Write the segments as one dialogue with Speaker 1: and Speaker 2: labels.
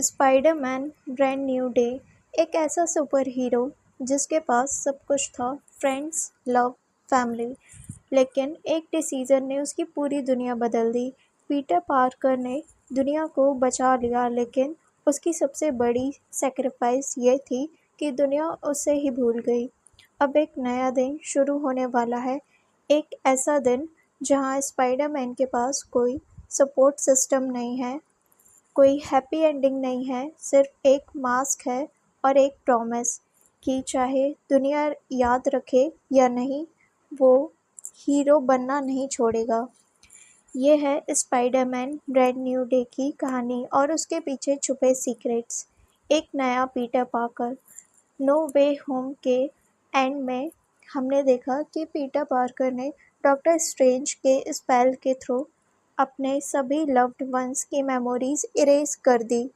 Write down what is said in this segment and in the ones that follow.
Speaker 1: Spiderman brand new day. एक ऐसा super hero जिसके पास सब कुछ था, फ्रेंड्स, लव, फैमिली। लेकिन एक डिसीजन ने उसकी पूरी दुनिया बदल दी। पीटर पार्कर ने दुनिया को बचा लिया, लेकिन उसकी सबसे बड़ी सेक्रीफाइस ये थी कि दुनिया उसे ही भूल गई। अब एक नया दिन शुरू होने वाला है, एक ऐसा दिन जहां स्पाइडरमैन के पास कोई सपोर्ट सिस्टम नहीं है, कोई हैप्पी एंडिंग नहीं है, सिर्फ एक मास्क है और एक प्रॉमिस कि चाहे दुनिया याद रखे या नहीं, वो हीरो बनना नहीं छोड़ेगा। ये है स्पाइडरमैन ब्रांड न्यू डे की कहानी और उसके पीछे छुपे सीक्रेट्स। एक नया पीटर पार्कर। नो वे होम के एंड में हमने देखा कि पीटर पार्कर ने डॉक्टर स्ट्रेंज के स्पेल के थ्रू अपने सभी लव्ड वंस की मेमोरीज इरेज कर दी।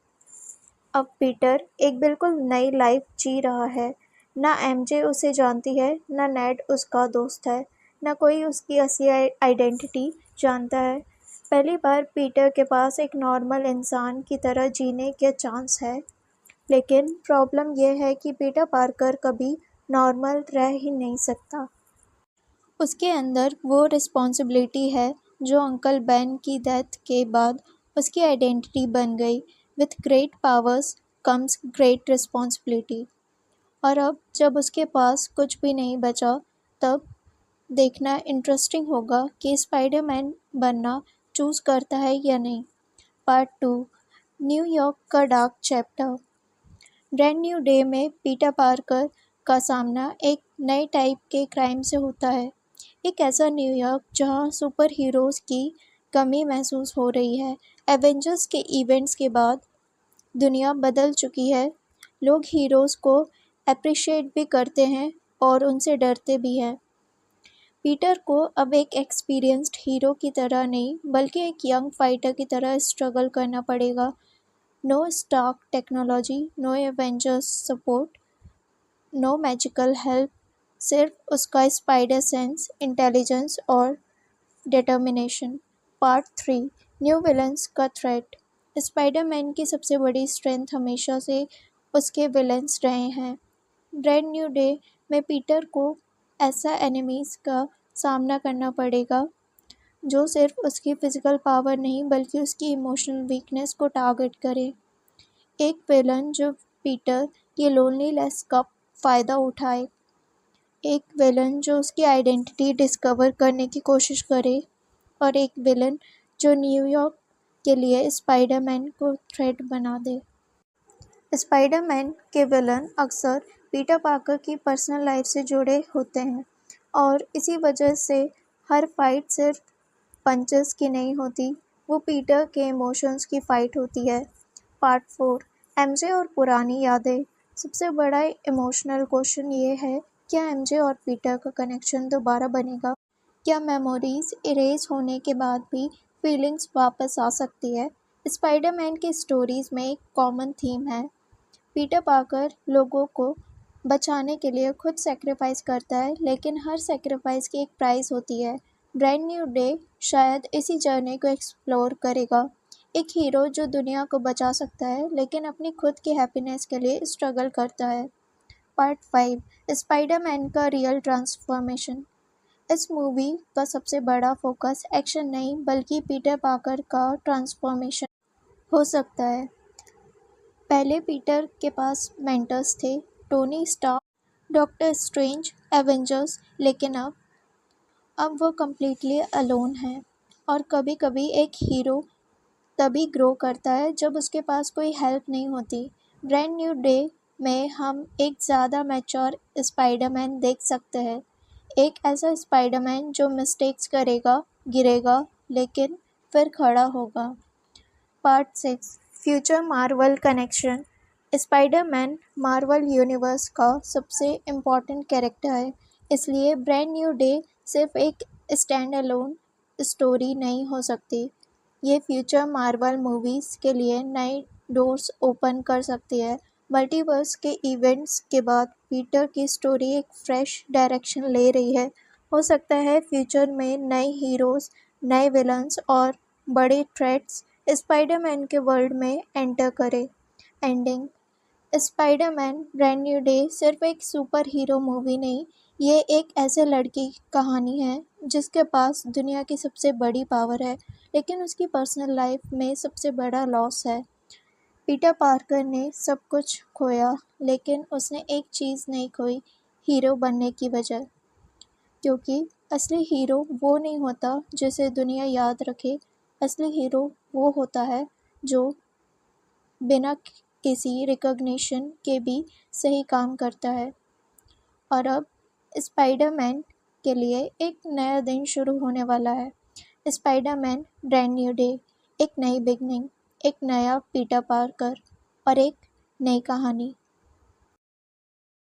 Speaker 1: अब पीटर एक बिल्कुल नई लाइफ जी रहा है। ना एमजे उसे जानती है, ना नेड उसका दोस्त है, ना कोई उसकी असली आइडेंटिटी जानता है। पहली बार पीटर के पास एक नॉर्मल इंसान की तरह जीने का चांस है। लेकिन प्रॉब्लम यह है कि पीटर पार्कर कभी नॉर्मल रह ही नहीं सकता। उसके अंदर वो रिस्पॉन्सिबिलिटी है जो अंकल बेन की डेथ के बाद उसकी आइडेंटिटी बन गई। With great powers comes great responsibility. और अब जब उसके पास कुछ भी नहीं बचा, तब देखना इंटरेस्टिंग होगा कि स्पाइडरमैन बनना चूज़ करता है या नहीं। पार्ट 2, न्यूयॉर्क का dark chapter. Brand new day में पीटर पार्कर का सामना एक नए टाइप के क्राइम से होता है। एक ऐसा न्यूयॉर्क जहां सुपर हीरोज़ की कमी महसूस हो रही है। एवेंजर्स के इवेंट्स के बाद दुनिया बदल चुकी है। लोग हीरोज़ को अप्रिशिएट भी करते हैं और उनसे डरते भी हैं। पीटर को अब एक एक्सपीरियंस्ड हीरो की तरह नहीं, बल्कि एक यंग फाइटर की तरह स्ट्रगल करना पड़ेगा। No Stark technology, no Avengers support, no magical help, सिर्फ उसका स्पाइडर सेंस, इंटेलिजेंस और डिटर्मिनेशन। पार्ट 3, न्यू विलन्स का थ्रेट। स्पाइडरमैन की सबसे बड़ी स्ट्रेंथ हमेशा से उसके विलन्स रहे हैं। ब्रांड न्यू डे में पीटर को ऐसा एनिमीज़ का सामना करना पड़ेगा जो सिर्फ उसकी फिजिकल पावर नहीं, बल्कि उसकी इमोशनल वीकनेस को टारगेट करे। एक विलन जो पीटर की लोनलीनेस का फ़ायदा उठाए, एक विलन जो उसकी आइडेंटिटी डिस्कवर करने की कोशिश करे, और एक विलन जो न्यूयॉर्क के लिए स्पाइडरमैन को थ्रेट बना दे। स्पाइडरमैन के विलन अक्सर पीटर पार्कर की पर्सनल लाइफ से जुड़े होते हैं और इसी वजह से हर फाइट सिर्फ पंचेस की नहीं होती, वो पीटर के इमोशंस की फ़ाइट होती है। पार्ट 4, एमजे और पुरानी यादें। सबसे बड़ा इमोशनल क्वेश्चन ये है, क्या एमजे और पीटर का कनेक्शन दोबारा बनेगा? क्या मेमोरीज इरेज होने के बाद भी फीलिंग्स वापस आ सकती है? स्पाइडरमैन की स्टोरीज में एक कॉमन थीम है। पीटर पार्कर लोगों को बचाने के लिए खुद सेक्रीफाइस करता है, लेकिन हर सेक्रीफाइस की एक प्राइस होती है। ब्रांड न्यू डे शायद इसी जर्नी को एक्सप्लोर करेगा। एक हीरो जो दुनिया को बचा सकता है, लेकिन अपनी खुद की हैप्पीनेस के लिए स्ट्रगल करता है। पार्ट 5, स्पाइडरमैन का रियल ट्रांसफॉर्मेशन। इस मूवी का सबसे बड़ा फोकस एक्शन नहीं, बल्कि पीटर पार्कर का ट्रांसफॉर्मेशन हो सकता है। पहले पीटर के पास मेंटर्स थे, Tony Stark, doctor Strange, Avengers, लेकिन अब वो कम्प्लीटली अलोन है। और कभी-कभी एक हीरो तभी ग्रो करता है जब उसके पास कोई हेल्प नहीं होती। ब्रांड न्यू डे में हम एक ज़्यादा मैच्योर स्पाइडरमैन देख सकते हैं। एक ऐसा स्पाइडरमैन जो मिस्टेक्स करेगा, गिरेगा, लेकिन फिर खड़ा होगा। Part 6, future Marvel connection. Spiderman Marvel universe का सबसे इम्पॉर्टेंट कैरेक्टर है, इसलिए ब्रांड न्यू डे सिर्फ एक स्टैंड अलोन स्टोरी नहीं हो सकती। ये फ्यूचर मार्वल मूवीज़ के लिए नए डोर्स ओपन कर सकती है। मल्टीवर्स के इवेंट्स के बाद पीटर की स्टोरी एक फ्रेश डायरेक्शन ले रही है। हो सकता है फ्यूचर में नए हीरोज़, नए विलन्स और बड़े थ्रेट्स स्पाइडरमैन के वर्ल्ड में एंटर करे। Ending. Spiderman brand new day सिर्फ एक सुपर हीरो मूवी नहीं, ये एक ऐसे लड़की की कहानी है जिसके पास दुनिया की सबसे बड़ी पावर है, लेकिन उसकी पर्सनल लाइफ में सबसे बड़ा लॉस है। पीटर पार्कर ने सब कुछ खोया, लेकिन उसने एक चीज़ नहीं खोई, हीरो बनने की वजह। क्योंकि असली हीरो वो नहीं होता जिसे दुनिया याद रखे, असली हीरो वो होता है जो बिना किसी रिकॉग्निशन के भी सही काम करता है। और अब स्पाइडरमैन के लिए एक नया दिन शुरू होने वाला है। स्पाइडरमैन ब्रांड न्यू डे, एक नई बिगनिंग, एक नया पीटर पार्कर और एक नई कहानी।